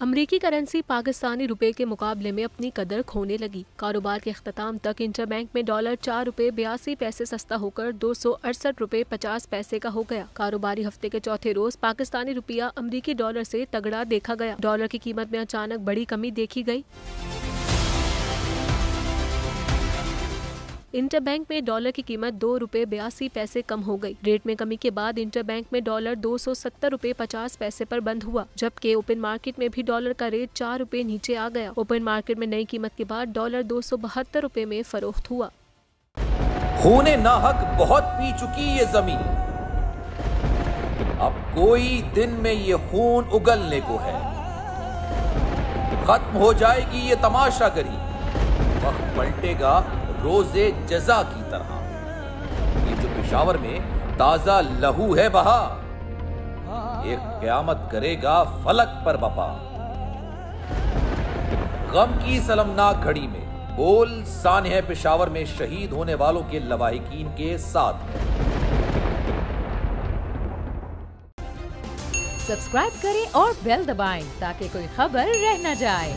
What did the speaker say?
अमरीकी करेंसी पाकिस्तानी रुपए के मुकाबले में अपनी कदर खोने लगी। कारोबार के अख्ताम तक इंटरबैंक में डॉलर 4 रुपए 82 पैसे सस्ता होकर 268 रुपए 50 पैसे का हो गया। कारोबारी हफ्ते के चौथे रोज पाकिस्तानी रुपया अमरीकी डॉलर से तगड़ा देखा गया। डॉलर की कीमत में अचानक बड़ी कमी देखी गई। इंटरबैंक में डॉलर की कीमत 2 रुपए 82 पैसे कम हो गई। रेट में कमी के बाद इंटरबैंक में डॉलर 270 रुपए 50 पैसे पर बंद हुआ, जबकि ओपन मार्केट में भी डॉलर का रेट 4 रुपए नीचे आ गया। ओपन मार्केट में नई कीमत के बाद डॉलर 272 रुपए में फरोख्त हुआ। खूने नाहक बहुत पी चुकी ये जमीन, अब कोई दिन में ये खून उगलने को है। खत्म हो जाएगी ये तमाशागरी, वक्त पलटेगा रोजे जजा की तरह। ये जो पेशावर में ताजा लहू है बहा, एक क़यामत करेगा फलक पर बपा। गम की सलमनाक घड़ी में बोल सानह पेशावर में शहीद होने वालों के लवाहिकीन के साथ है। सब्सक्राइब करें और बेल दबाएं ताकि कोई खबर रह न जाए।